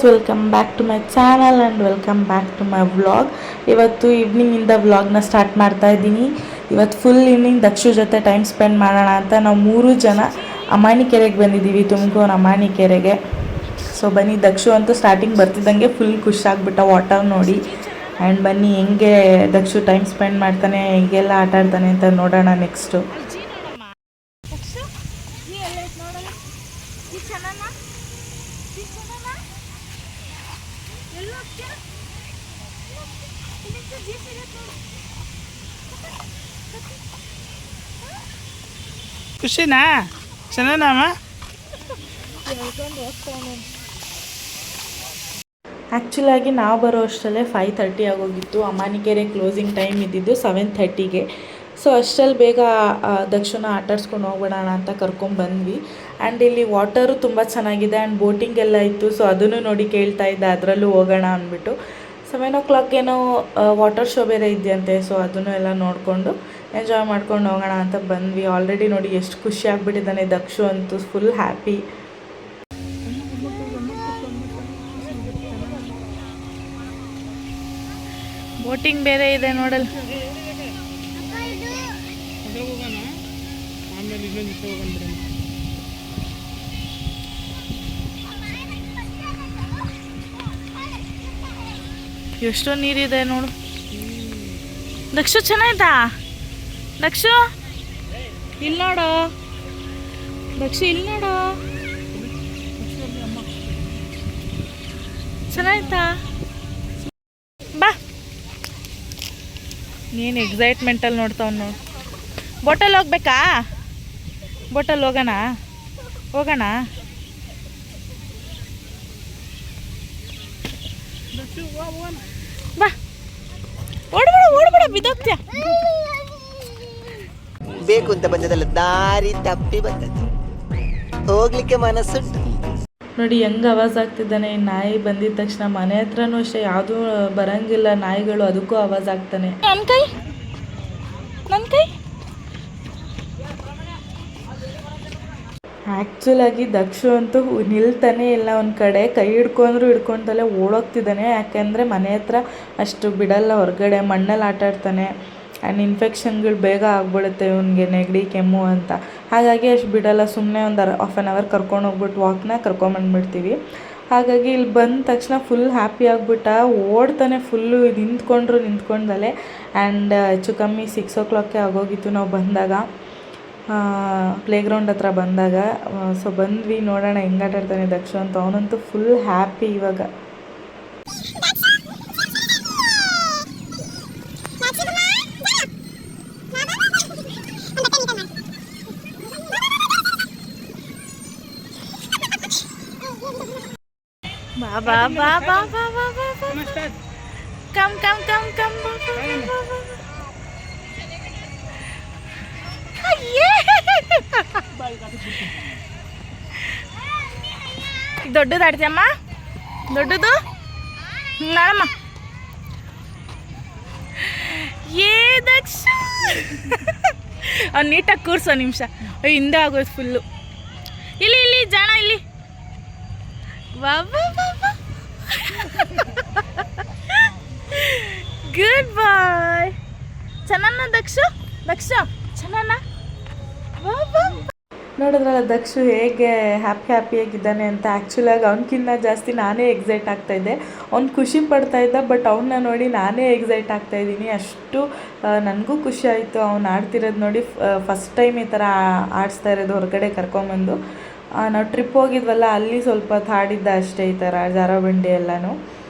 Welcome back to my channel and welcome back to my vlog. ಇವತ್ತು ಈವ್ನಿಂಗಿಂದ ವ್ಲಾಗ್ನ start ಮಾಡ್ತಾ ಇದ್ದೀನಿ. ಇವತ್ತು ಫುಲ್ ಈವ್ನಿಂಗ್ ದಕ್ಷು ಜೊತೆ ಟೈಮ್ ಸ್ಪೆಂಡ್ ಮಾಡೋಣ ಅಂತ ನಾವು 3 ಜನ ಅಮಾನಿಕೆರೆಗೆ ಬಂದಿದ್ದೀವಿ, ತುಮಕೂರು ಅಮಾನಿಕೆರೆಗೆ. ಸೊ ಬನ್ನಿ, ದಕ್ಷು ಅಂತೂ ಸ್ಟಾರ್ಟಿಂಗ್ ಬರ್ತಿದ್ದಂಗೆ ಫುಲ್ ಖುಷಿಯಾಗ್ಬಿಟ್ಟ ವಾಟರ್ ನೋಡಿ. ಆ್ಯಂಡ್ ಬನ್ನಿ ಹೆಂಗೆ ದಕ್ಷು ಟೈಮ್ ಸ್ಪೆಂಡ್ ಮಾಡ್ತಾನೆ, ಹೇಗೆಲ್ಲ ಆಟ ಆಡ್ತಾನೆ ಅಂತ ನೋಡೋಣ ನೆಕ್ಸ್ಟು. ಖುಷಿನಾ? ಚೆನ್ನಾನಮ್ಮ? ಆ್ಯಕ್ಚುಲಾಗಿ ನಾವು ಬರೋ ಅಷ್ಟರಲ್ಲೇ 5:30 ಆಗೋಗಿತ್ತು. ಅಮಾನಿಕೆರೆ ಕ್ಲೋಸಿಂಗ್ ಟೈಮ್ ಇದ್ದಿದ್ದು 7:30ಗೆ. ಸೊ ಅಷ್ಟರಲ್ಲಿ ಬೇಗ ದಕ್ಷಿಣ ಆಟಾಡ್ಸ್ಕೊಂಡು ಹೋಗ್ಬಿಡೋಣ ಅಂತ ಕರ್ಕೊಂಡ್ಬಂದ್ವಿ. ಆ್ಯಂಡ್ ಇಲ್ಲಿ ವಾಟರು ತುಂಬ ಚೆನ್ನಾಗಿದೆ ಆ್ಯಂಡ್ ಬೋಟಿಂಗ್ ಎಲ್ಲ ಇತ್ತು. ಸೊ ಅದನ್ನು ನೋಡಿ ಕೇಳ್ತಾ ಇದ್ದೆ, ಅದರಲ್ಲೂ ಹೋಗೋಣ ಅಂದ್ಬಿಟ್ಟು. 7 o'clock ಏನೋ ವಾಟರ್ ಶೋ ಬೇರೆ ಇದೆಯಂತೆ. ಸೊ ಅದನ್ನು ಎಲ್ಲ ನೋಡಿಕೊಂಡು ಎಂಜಾಯ್ ಮಾಡ್ಕೊಂಡು ಹೋಗೋಣ ಅಂತ ಬಂದ್ವಿ. ಆಲ್ರೆಡಿ ನೋಡಿ ಎಷ್ಟು ಖುಷಿ ಆಗಿಬಿಟ್ಟಿದ್ದಾನೆ ದಕ್ಷು ಅಂತೂ, ಫುಲ್ ಹ್ಯಾಪಿ. ಬೋಟಿಂಗ್ ಬೇರೆ ಇದೆ ನೋಡಲ್. ಎಷ್ಟೋ ನೀರಿದೆ ನೋಡು. ದಕ್ಷು ಚೆನ್ನಾಯ್ತಾ? ದಕ್ಷು ಇಲ್ಲಿ ನೋಡು, ದಕ್ಷು ಇಲ್ಲಿ ನೋಡು, ಚೆನ್ನಾಯ್ತಾ? ಬಾ, ನೀನು ಎಕ್ಸೈಟ್ಮೆಂಟಲ್ಲಿ ನೋಡ್ತಾವ್ ನೋಡು. ಬೋಟಲ್ಲಿ ಹೋಗ್ಬೇಕಾ? ಬೋಟಲ್ಲಿ ಹೋಗೋಣ ಹೋಗೋಣ. ಬಾ, ಓಡ್ಬೇಡ ಓಡ್ಬೇಡ, ಬಿದ್ದೋಗ್ತೀಯ. ಬೇಕು ಅಂತ ಬಂದದಲ್ಲ, ದಾರಿ ತಪ್ಪಿ ಬಂದದ್ದು, ಹೋಗ್ಲಿಕ್ಕೆ ಮನಸ್ಸುಂಟು. ನೋಡಿ ಹೆಂಗೆ ಆವಾಜ್ ಆಗ್ತಿದ್ದಾನೆ. ನಾಯಿ ಬಂದಿದ ತಕ್ಷಣ ಮನೆ ಹತ್ರನೂ ಅಷ್ಟೇ ಯಾವುದೂ ಬರಂಗಿಲ್ಲ ನಾಯಿಗಳು, ಅದಕ್ಕೂ ಆವಾಜ್ ಆಗ್ತಾನೆ. ನನ್ನ ಕೈ ನನ್ನ ಕೈ. ಆ್ಯಕ್ಚುಲಾಗಿ ದಕ್ಷು ಅಂತೂ ನಿಲ್ತಾನೆ ಇಲ್ಲ ಒಂದು ಕಡೆ. ಕೈ ಹಿಡ್ಕೊಂಡ್ರು ಹಿಡ್ಕೊಂಡಲ್ಲೇ ಓಡೋಗ್ತಿದ್ದಾನೆ. ಯಾಕೆಂದರೆ ಮನೆ ಹತ್ರ ಅಷ್ಟು ಬಿಡಲ್ಲ, ಹೊರಗಡೆ ಮಣ್ಣಲ್ಲಿ ಆಟ ಆಡ್ತಾನೆ. ಆ್ಯಂಡ್ ಇನ್ಫೆಕ್ಷನ್ಗಳು ಬೇಗ ಆಗ್ಬಿಡುತ್ತೆ ಇವನಿಗೆ, ನೆಗಡಿ ಕೆಮ್ಮು ಅಂತ. ಹಾಗಾಗಿ ಅಷ್ಟು ಬಿಡಲ್ಲ. ಸುಮ್ಮನೆ ಒಂದು ಹಾಫ್ ಆನ್ ಅವರ್ ಕರ್ಕೊಂಡು ಹೋಗ್ಬಿಟ್ಟು ವಾಕ್ನ ಕರ್ಕೊಂಬಂದ್ಬಿಡ್ತೀವಿ. ಹಾಗಾಗಿ ಇಲ್ಲಿ ಬಂದ ತಕ್ಷಣ ಫುಲ್ ಹ್ಯಾಪಿ ಆಗಿಬಿಟ್ಟ, ಓಡ್ತಾನೆ ಫುಲ್ಲು. ನಿಂತ್ಕೊಂಡಲ್ಲೇ. ಆ್ಯಂಡ್ ಹೆಚ್ಚು ಕಮ್ಮಿ 6 o'clock ಆಗೋಗಿತ್ತು ನಾವು ಬಂದಾಗ, ಪ್ಲೇಗ್ರೌಂಡ್ ಹತ್ರ ಬಂದಾಗ. ಸೊ ಬಂದ್ವಿ, ನೋಡೋಣ ಹೆಂಗೆ ಆಟ ಆಡ್ತಾನೆ ದಕ್ಷು ಅಂತ. ಅವನಂತೂ ಫುಲ್ ಹ್ಯಾಪಿ ಇವಾಗ. ಬಾ ಬಾ ಬಾ ಬಾ ಬಾ ಬಾ ಬಾ ಬಾ. Come come come come. ದೊಡ್ಡದು ಆಡ್ತೀಯಮ್ಮ? ದೊಡ್ಡದು ನಾಳಮ್ಮ. ಏ ದಕ್ಷ, ಅವ್ನು ನೀಟಾಗಿ ಕೂರ್ಸೋ ನಿಮಿಷ. ಹಿಂದೆ ಆಗೋದು ಫುಲ್ಲು. ಇಲ್ಲಿ ಇಲ್ಲಿ ಜಾಣ, ಇಲ್ಲಿ ವಾ ವಾ ವಾ ವಾ. ಗುಡ್ ಬಾಯ್. ಚೆನ್ನಾನ ದಕ್ಷು? ದಕ್ಷು ಚೆನ್ನಾನ? ವಾ ವಾ. ನೋಡಿದ್ರಲ್ಲ ದಕ್ಷು ಹೇಗೆ ಹ್ಯಾಪಿಯಾಗಿದ್ದಾನೆ ಅಂತ. ಆ್ಯಕ್ಚುಲಾಗಿ ಅವ್ನಿಗಿನ್ನ ಜಾಸ್ತಿ ನಾನೇ ಎಕ್ಸೈಟ್ ಆಗ್ತಾಯಿದ್ದೆ. ಅವ್ನು ಖುಷಿ ಪಡ್ತಾಯಿದ್ದ, ಬಟ್ ಅವನ್ನ ನೋಡಿ ನಾನೇ ಎಕ್ಸೈಟ್ ಆಗ್ತಾಯಿದ್ದೀನಿ. ಅಷ್ಟು ನನಗೂ ಖುಷಿ ಆಯಿತು ಅವ್ನು ಆಡ್ತಿರೋದು ನೋಡಿ. ಫಸ್ಟ್ ಟೈಮ್ ಈ ಥರ ಆಡಿಸ್ತಾ ಇರೋದು ಹೊರಗಡೆ ಕರ್ಕೊಂಬಂದು. ನಾವು ಟ್ರಿಪ್ ಹೋಗಿದ್ವಲ್ಲ, ಅಲ್ಲಿ ಸ್ವಲ್ಪ ಆಡಿದ್ದ ಅಷ್ಟೇ ಈ ಥರ ಜಾರಬಂಡಿ ಎಲ್ಲನೂ.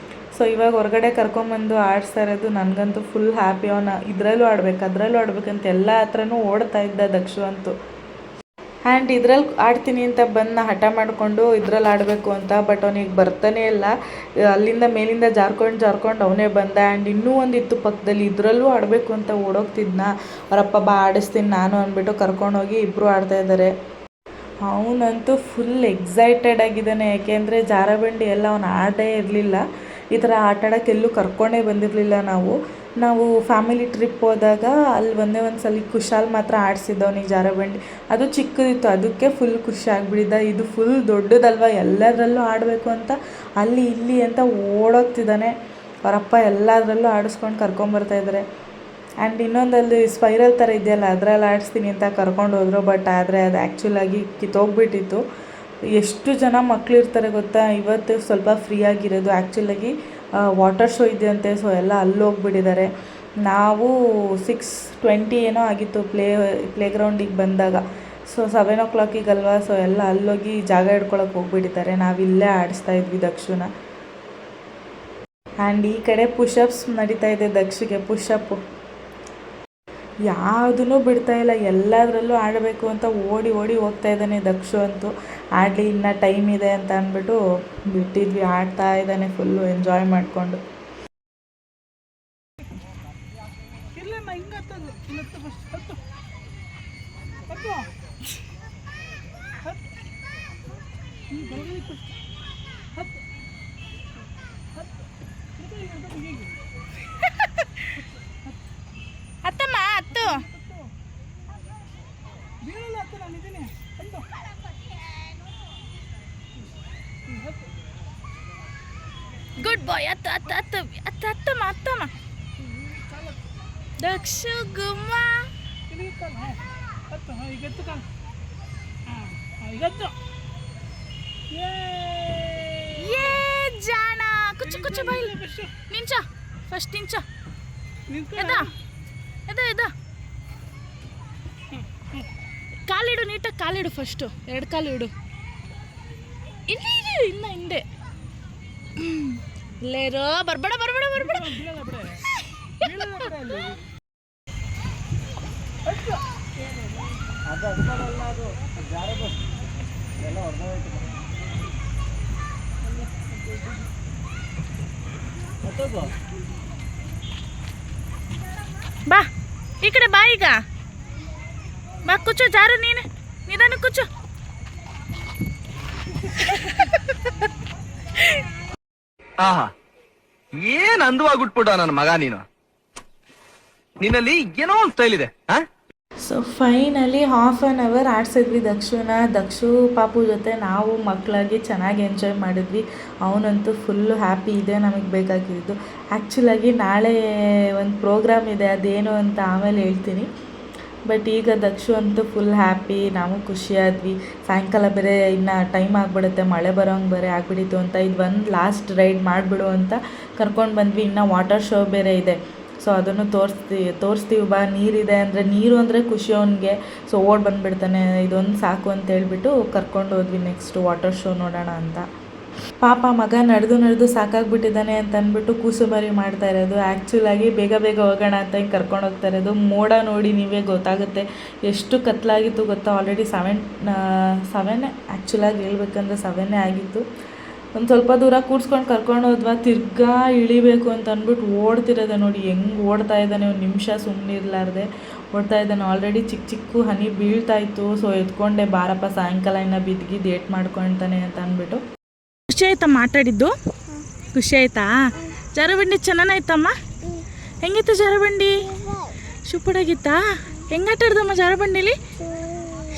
ಸೊ ಇವಾಗ ಹೊರಗಡೆ ಕರ್ಕೊಂಬಂದು ಆಡಿಸ್ತಾ ಇರೋದು ನನಗಂತೂ ಫುಲ್ ಹ್ಯಾಪಿ. ಅವನ ಇದರಲ್ಲೂ ಆಡ್ಬೇಕು ಅದರಲ್ಲೂ ಆಡ್ಬೇಕಂತ ಎಲ್ಲ ಹತ್ರನೂ ಓಡ್ತಾ ಇದ್ದ ದಕ್ಷು ಅಂತೂ. ಆ್ಯಂಡ್ ಇದ್ರಲ್ಲಿ ಆಡ್ತೀನಿ ಅಂತ ಬಂದು ಹಠ ಮಾಡಿಕೊಂಡು ಇದ್ರಲ್ಲಿ ಆಡಬೇಕು ಅಂತ. ಬಟ್ ಅವನಿಗೆ ಬರ್ತಾನೆ ಇಲ್ಲ. ಅಲ್ಲಿಂದ ಮೇಲಿಂದ ಜಾರ್ಕೊಂಡು ಅವನೇ ಬಂದ. ಆ್ಯಂಡ್ ಇನ್ನೂ ಒಂದಿತ್ತು ಪಕ್ಕದಲ್ಲಿ, ಇದರಲ್ಲೂ ಆಡಬೇಕು ಅಂತ ಓಡೋಗ್ತಿದ್ನ. ಅವರಪ್ಪ ಬಾ ಆಡಿಸ್ತೀನಿ ನಾನು ಅಂದ್ಬಿಟ್ಟು ಕರ್ಕೊಂಡೋಗಿ ಇಬ್ಬರು ಆಡ್ತಾಯಿದ್ದಾರೆ. ಅವನಂತೂ ಫುಲ್ ಎಕ್ಸೈಟೆಡ್ ಆಗಿದ್ದಾನೆ. ಯಾಕೆಂದರೆ ಜಾರಬಂಡಿ ಎಲ್ಲ ಅವನು ಆಡೇ ಇರಲಿಲ್ಲ. ಈ ಥರ ಆಟ ಆಡೋಕ್ಕೆ ಎಲ್ಲೂ ಕರ್ಕೊಂಡೇ ಬಂದಿರಲಿಲ್ಲ ನಾವು. ನಾವು ಫ್ಯಾಮಿಲಿ ಟ್ರಿಪ್ ಹೋದಾಗ ಅಲ್ಲಿ ಒಂದೇ ಒಂದು ಸಲ ಕುಶಾಲ್ ಮಾತ್ರ ಆಡಿಸಿದ್ದವನಿಗೆ ಜಾರಬಂಡಿ. ಅದು ಚಿಕ್ಕದಿತ್ತು, ಅದಕ್ಕೆ ಫುಲ್ ಖುಷಿ ಆಗಿಬಿಟ್ಟಿದ್ದ. ಇದು ಫುಲ್ ದೊಡ್ಡದಲ್ವ, ಎಲ್ಲದರಲ್ಲೂ ಆಡಬೇಕು ಅಂತ ಅಲ್ಲಿ ಇಲ್ಲಿ ಅಂತ ಓಡೋಗ್ತಿದ್ದಾನೆ. ಅವರಪ್ಪ ಎಲ್ಲದರಲ್ಲೂ ಆಡಿಸ್ಕೊಂಡು ಕರ್ಕೊಂಬರ್ತಾಯಿದ್ದಾರೆ. ಆ್ಯಂಡ್ ಇನ್ನೊಂದಲ್ಲಿ ಸ್ಪೈರಲ್ ಥರ ಇದೆಯಲ್ಲ, ಅದರಲ್ಲಿ ಆಡಿಸ್ತೀನಿ ಅಂತ ಕರ್ಕೊಂಡು ಹೋದರು. ಬಟ್ ಆದರೆ ಅದು ಆ್ಯಕ್ಚುಲಾಗಿ ಕಿತ್ತೋಗ್ಬಿಟ್ಟಿತ್ತು. ಎಷ್ಟು ಜನ ಮಕ್ಕಳಿರ್ತಾರೆ ಗೊತ್ತಾ, ಇವತ್ತು ಸ್ವಲ್ಪ ಫ್ರೀ ಆಗಿರೋದು. ಆ್ಯಕ್ಚುಲಾಗಿ ವಾಟರ್ ಶೋ ಇದೆಯಂತೆ, ಸೊ ಎಲ್ಲ ಅಲ್ಲಿ ಹೋಗ್ಬಿಟ್ಟಿದ್ದಾರೆ. ನಾವು 6:20 ಏನೋ ಆಗಿತ್ತು ಪ್ಲೇಗ್ರೌಂಡಿಗೆ ಬಂದಾಗ. ಸೊ 7 o'clock ಸೊ ಎಲ್ಲ ಅಲ್ಲೋಗಿ ಜಾಗ ಹಿಡ್ಕೊಳಕ್ಕೆ ಹೋಗ್ಬಿಟ್ಟಿದ್ದಾರೆ. ನಾವಿಲ್ಲೇ ಆಡಿಸ್ತಾ ಇದ್ವಿ ದಕ್ಷುನ. ಆ್ಯಂಡ್ ಈ ಕಡೆ ಪುಷಪ್ಸ್ ನಡೀತಾ ಇದೆ ದಕ್ಷಿಗೆ. ಪುಷಪ್ಪು ಯಾವುದೂ ಬಿಡ್ತಾಯಿಲ್ಲ, ಎಲ್ಲದರಲ್ಲೂ ಆಡಬೇಕು ಅಂತ ಓಡಿ ಓಡಿ ಹೋಗ್ತಾ ಇದ್ದಾನೆ ದಕ್ಷು ಅಂತೂ. ಆಡಲಿ, ಇನ್ನೂ ಟೈಮ್ ಇದೆ ಅಂತ ಅಂದ್ಬಿಟ್ಟು ಬಿಟ್ಟಿದ್ವಿ. ಆಡ್ತಾ ಇದ್ದಾನೆ ಫುಲ್ಲು ಎಂಜಾಯ್ ಮಾಡಿಕೊಂಡು. ಹತ್ತಮ್ಮ ಹತ್ತು. ಗುಡ್ ಬಾಯ್. ಹತ್ತು ಹತ್ತು ಹತ್ತು ಹತ್ತು ಹತ್ತಮ್ಮ ಹತ್ತಮ್ಮ. ದಕ್ಷು ಗುಮ್ಮ. ಏ ಜಾಣ. ಕುಚ್ಚು ಕುಚ್ಚು ಬಾಯಿಲ್ ನಿಂಚ. ಫಸ್ಟ್ ನಿಂಚ. ಎದ ಎದ ಎದ. ಕಾಲಿಡು, ನೀಟಾಗಿ ಕಾಲಿಡು. ಫಸ್ಟು 2 ಕಾಲು ಇಡು. ಇಲ್ಲಿ ಇರು, ಇನ್ನು ಹಿಂದೆ ಇಲ್ಲೇರೋ. ಬರ್ಬೇಡ ಬರ್ಬೇಡ ಬರ್ಬೇಡ. ಬಾ ಈ ಕಡೆ ಬಾ. ಈಗ ಬಾ, ಕೂಚು. ಜಾರು ನೀನು, ನಿಧಾನ ಕೂಚು. ಆಹಾ, ಏನ್ ಅಂದವಾಗ್ಬಿಟ್ಬಿಟ್ಟ ನನ್ನ ಮಗ ನೀನು. ನಿನ್ನಲ್ಲಿ ಏನೋ ಒಂದು ಸ್ಟೈಲ್ ಇದೆ. So finally half an hour ಆಡಿಸಿದ್ವಿ ದಕ್ಷು ಪಾಪು ಜೊತೆ. ನಾವು ಮಕ್ಕಳಾಗಿ ಚೆನ್ನಾಗಿ ಎಂಜಾಯ್ ಮಾಡಿದ್ವಿ. ಅವನಂತೂ ಫುಲ್ಲು ಹ್ಯಾಪಿ. ಇದೆ ನಮಗೆ ಬೇಕಾಗಿದ್ದು. ಆ್ಯಕ್ಚುಲಾಗಿ ನಾಳೆ ಒಂದು ಪ್ರೋಗ್ರಾಮ್ ಇದೆ, ಅದೇನು ಅಂತ ಆಮೇಲೆ ಹೇಳ್ತೀನಿ. ಬಟ್ ಈಗ ದಕ್ಷು ಅಂತೂ ಫುಲ್ ಹ್ಯಾಪಿ. ನಾವು ಖುಷಿಯಾದ್ವಿ. ಸಾಯಂಕಾಲ ಬೇರೆ ಇನ್ನು ಟೈಮ್ ಆಗಿಬಿಡುತ್ತೆ, ಮಳೆ ಬರೋಂಗೆ ಬೇರೆ ಆಗಿಬಿಟ್ಟಿತ್ತು ಅಂತ ಇದು ಒಂದು ಲಾಸ್ಟ್ ರೈಡ್ ಮಾಡಿಬಿಡು ಅಂತ ಕರ್ಕೊಂಡು ಬಂದ್ವಿ. ಇನ್ನು ವಾಟರ್ ಶೋ ಬೇರೆ ಇದೆ, ಸೊ ಅದನ್ನು ತೋರಿಸ್ತೀವಿ ಬಾ. ನೀರಿದೆ ಅಂದರೆ, ನೀರು ಅಂದರೆ ಖುಷಿ ಅವನಿಗೆ. ಸೊ ಓಡಿ ಬಂದುಬಿಡ್ತಾನೆ. ಇದೊಂದು ಸಾಕು ಅಂತ ಹೇಳ್ಬಿಟ್ಟು ಕರ್ಕೊಂಡು ಹೋದ್ವಿ ನೆಕ್ಸ್ಟ್ ವಾಟರ್ ಶೋ ನೋಡೋಣ ಅಂತ. ಪಾಪ ಮಗ ನಡೆದು ಸಾಕಾಗ್ಬಿಟ್ಟಿದ್ದಾನೆ ಅಂತ ಅಂದ್ಬಿಟ್ಟು ಕೂಸುಮರಿ ಮಾಡ್ತಾ ಇರೋದು. ಆ್ಯಕ್ಚುಲಾಗಿ ಬೇಗ ಹೋಗೋಣ ಅಂತ ಹಿಂಗೆ ಕರ್ಕೊಂಡು ಹೋಗ್ತಾ ಇರೋದು. ಮೋಡ ನೋಡಿ ನೀವೇ ಗೊತ್ತಾಗುತ್ತೆ ಎಷ್ಟು ಕತ್ಲಾಗಿತ್ತು ಗೊತ್ತಾ. ಆಲ್ರೆಡಿ 7 ಆ್ಯಕ್ಚುಲಾಗಿ ಹೇಳ್ಬೇಕಂದ್ರೆ 7 ಆಗಿತ್ತು. ಒಂದು ಸ್ವಲ್ಪ ದೂರ ಕೂರಿಸ್ಕೊಂಡು ಕರ್ಕೊಂಡು ಹೋದ್ವಾ, ತಿರ್ಗಾ ಇಳಿಬೇಕು ಅಂತ ಅಂದ್ಬಿಟ್ಟು ಓಡ್ತಿರೋದೆ ನೋಡಿ. ಹೆಂಗೆ ಓಡ್ತಾ ಇದ್ದಾನೆ, ಒಂದು ನಿಮಿಷ ಸುಮ್ಮನಿರ್ಲಾರ್ದೆ ಓಡ್ತಾ ಇದ್ದಾನೆ. ಆಲ್ರೆಡಿ ಚಿಕ್ಕ ಹನಿ ಬೀಳ್ತಾಯಿತ್ತು. ಸೊ ಎತ್ಕೊಂಡೆ, ಬಾರಪ್ಪ ಸಾಯಂಕಾಲ ಇನ್ನು ಬಿದ್ದಿದ್ದು ಏಟ್ ಮಾಡ್ಕೊಳ್ತಾನೆ ಅಂತ ಅಂದ್ಬಿಟ್ಟು. ಖುಷಿ ಆಯ್ತಾ ಮಾತಾಡಿದ್ದು? ಖುಷಿ ಆಯ್ತಾ? ಜಾರಬಂಡಿ ಚೆನ್ನಾಗಿತ್ತಮ್ಮ? ಹೆಂಗಿತ್ತು ಜಾರಬಂಡಿ? ಸೂಪರಾಗಿತ್ತಾ? ಹೆಂಗೆ ಆಟ ಆಡ್ದಮ್ಮ ಜಾರಬಂಡಿಲಿ?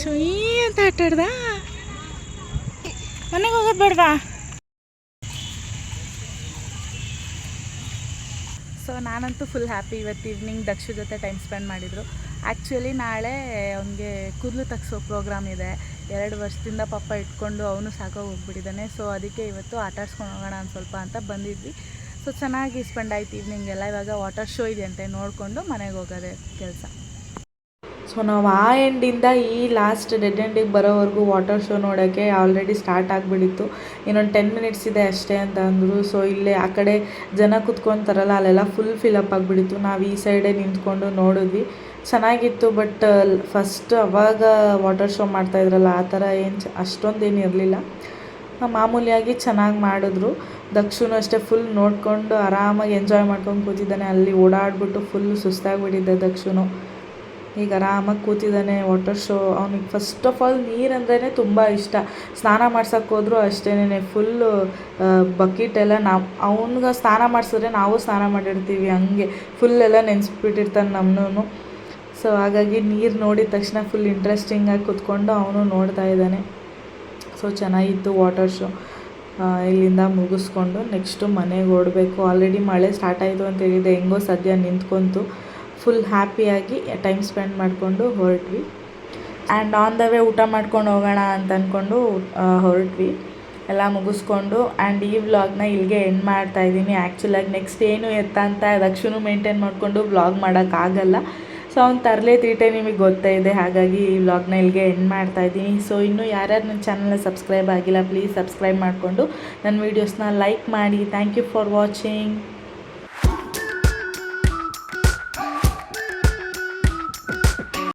ಸುಯ್ ಅಂತ ಆಟ ಆಡ್ದ? ಮನೆಗೆ ಹೋಗೋದು ಬೇಡವಾ? ಸೊ ನಾನಂತೂ ಫುಲ್ ಹ್ಯಾಪಿ. ಇವತ್ತು ಈವ್ನಿಂಗ್ ದಕ್ಷು ಜೊತೆ ಟೈಮ್ ಸ್ಪೆಂಡ್ ಮಾಡಿದರು. ಆ್ಯಕ್ಚುಲಿ ನಾಳೆ ಅವನಿಗೆ ಕೂದಲು ತೆಗ್ಸೋ ಪ್ರೋಗ್ರಾಮ್ ಇದೆ. 2 ವರ್ಷದಿಂದ ಪಾಪ ಇಟ್ಕೊಂಡು ಅವನು ಸಾಕಾಗೋಗ್ಬಿಟ್ಟಿದ್ದಾನೆ. ಸೊ ಅದಕ್ಕೆ ಇವತ್ತು ಆಟಾಡ್ಸ್ಕೊಂಡು ಹೋಗೋಣ ಒಂದು ಸ್ವಲ್ಪ ಅಂತ ಬಂದಿದ್ವಿ. ಸೊ ಚೆನ್ನಾಗಿ ಸ್ಪೆಂಡ್ ಆಯ್ತು ಈವ್ನಿಂಗ್ ಎಲ್ಲ. ಇವಾಗ ವಾಟರ್ ಶೋ ಇದೆಯಂತೆ, ನೋಡಿಕೊಂಡು ಮನೆಗೆ ಹೋಗೋದೇ ಕೆಲಸ. ಸೊ ನಾವು ಆ ಎಂಡಿಂದ ಈ ಲಾಸ್ಟ್ ಡೆಡ್ ಎಂಡಿಗೆ ಬರೋವರೆಗೂ ವಾಟರ್ ಶೋ ನೋಡೋಕ್ಕೆ ಆಲ್ರೆಡಿ ಸ್ಟಾರ್ಟ್ ಆಗಿಬಿಟ್ಟಿತ್ತು. ಇನ್ನೊಂದು 10 ಮಿನಿಟ್ಸ್ ಇದೆ ಅಷ್ಟೇ ಅಂತ ಅಂದರು. ಸೊ ಇಲ್ಲೇ ಆ ಕಡೆ ಜನ ಕುತ್ಕೊತಾರಲ್ಲ, ಅಲ್ಲೆಲ್ಲ ಫುಲ್ ಫಿಲಪ್ ಆಗಿಬಿಟ್ಟಿತ್ತು. ನಾವು ಈ ಸೈಡೇ ನಿಂತ್ಕೊಂಡು ನೋಡಿದ್ವಿ. ಚೆನ್ನಾಗಿತ್ತು. ಬಟ್ ಫಸ್ಟ್ ಅವಾಗ ವಾಟರ್ ಶೋ ಮಾಡ್ತಾಯಿದ್ರಲ್ಲ, ಆ ಥರ ಏನು ಅಷ್ಟೊಂದೇನು ಇರಲಿಲ್ಲ. ಮಾಮೂಲಿಯಾಗಿ ಚೆನ್ನಾಗಿ ಮಾಡಿದ್ರು. ದಕ್ಷುನು ಅಷ್ಟೇ ಫುಲ್ ನೋಡಿಕೊಂಡು ಆರಾಮಾಗಿ ಎಂಜಾಯ್ ಮಾಡ್ಕೊಂಡು ಕೂತಿದ್ದಾನೆ. ಅಲ್ಲಿ ಓಡಾಡ್ಬಿಟ್ಟು ಫುಲ್ ಸುಸ್ತಾಗಿಬಿಟ್ಟಿದ್ದೆ ದಕ್ಷುನು. ಈಗ ಆರಾಮಾಗಿ ಕೂತಿದ್ದಾನೆ. ವಾಟರ್ ಶೋ ಅವ್ನಿಗೆ ಫಸ್ಟ್ ಆಫ್ ಆಲ್ ನೀರಂದ್ರೇ ತುಂಬ ಇಷ್ಟ. ಸ್ನಾನ ಮಾಡ್ಸೋಕ್ಕೆ ಹೋದ್ರು ಅಷ್ಟೇನೆ ಫುಲ್ಲು ಬಕೆಟೆಲ್ಲ ಅವ್ನಿಗೆ ಸ್ನಾನ ಮಾಡಿಸಿದ್ರೆ ನಾವು ಸ್ನಾನ ಮಾಡಿರ್ತೀವಿ, ಹಂಗೆ ಫುಲ್ಲೆಲ್ಲ ನೆನೆಸ್ಬಿಟ್ಟಿರ್ತಾನೆ ನಮ್ಮನ್ನೂ. ಸೊ ಹಾಗಾಗಿ ನೀರು ನೋಡಿದ ತಕ್ಷಣ ಫುಲ್ ಇಂಟ್ರೆಸ್ಟಿಂಗಾಗಿ ಕೂತ್ಕೊಂಡು ಅವನು ನೋಡ್ತಾ ಇದ್ದಾನೆ. ಸೊ ಚೆನ್ನಾಗಿತ್ತು ವಾಟರ್ ಶೋ. ಇಲ್ಲಿಂದ ಮುಗಿಸ್ಕೊಂಡು ನೆಕ್ಸ್ಟು ಮನೆಗೆ ಓಡಬೇಕು. ಆಲ್ರೆಡಿ ಮಳೆ ಸ್ಟಾರ್ಟ್ ಆಯಿತು ಅಂತ ಹೇಳಿದೆ, ಹೆಂಗೋ ಸದ್ಯ ನಿಂತ್ಕೊಂತು. ಫುಲ್ ಹ್ಯಾಪಿಯಾಗಿ ಟೈಮ್ ಸ್ಪೆಂಡ್ ಮಾಡಿಕೊಂಡು ಹೊರಟ್ವಿ. ಆ್ಯಂಡ್ ಆನ್ ದ ವೇ ಊಟ ಮಾಡ್ಕೊಂಡು ಹೋಗೋಣ ಅಂತ ಅಂದ್ಕೊಂಡು ಹೊರಟ್ವಿ. ಎಲ್ಲ ಮುಗಿಸ್ಕೊಂಡು ಆ್ಯಂಡ್ ಈ ವ್ಲಾಗ್ನ ಇಲ್ಲಿಗೆ ಎಂಡ್ ಮಾಡ್ತಾಯಿದ್ದೀನಿ. ಆ್ಯಕ್ಚುಲಾಗಿ ನೆಕ್ಸ್ಟ್ ಏನು ಎತ್ತ ಅಂತ ದಕ್ಷಿಣ ಮೇಂಟೈನ್ ಮಾಡಿಕೊಂಡು ವ್ಲಾಗ್ ಮಾಡೋಕ್ಕಾಗಲ್ಲ. ಸೊ ಅವ್ನು ತರಲೆ ತೀಟೆ ನಿಮಗೆ ಗೊತ್ತೇ ಇದೆ, ಹಾಗಾಗಿ ಈ ವ್ಲಾಗ್ನ ಇಲ್ಲಿಗೆ ಎಂಡ್ ಮಾಡ್ತಾಯಿದ್ದೀನಿ. ಸೊ ಇನ್ನೂ ಯಾರ್ಯಾರು ನನ್ನ ಚಾನಲ್ನ ಸಬ್ಸ್ಕ್ರೈಬ್ ಆಗಿಲ್ಲ, ಪ್ಲೀಸ್ ಸಬ್ಸ್ಕ್ರೈಬ್ ಮಾಡಿಕೊಂಡು ನನ್ನ ವೀಡಿಯೋಸ್ನ ಲೈಕ್ ಮಾಡಿ. Thank you for watching.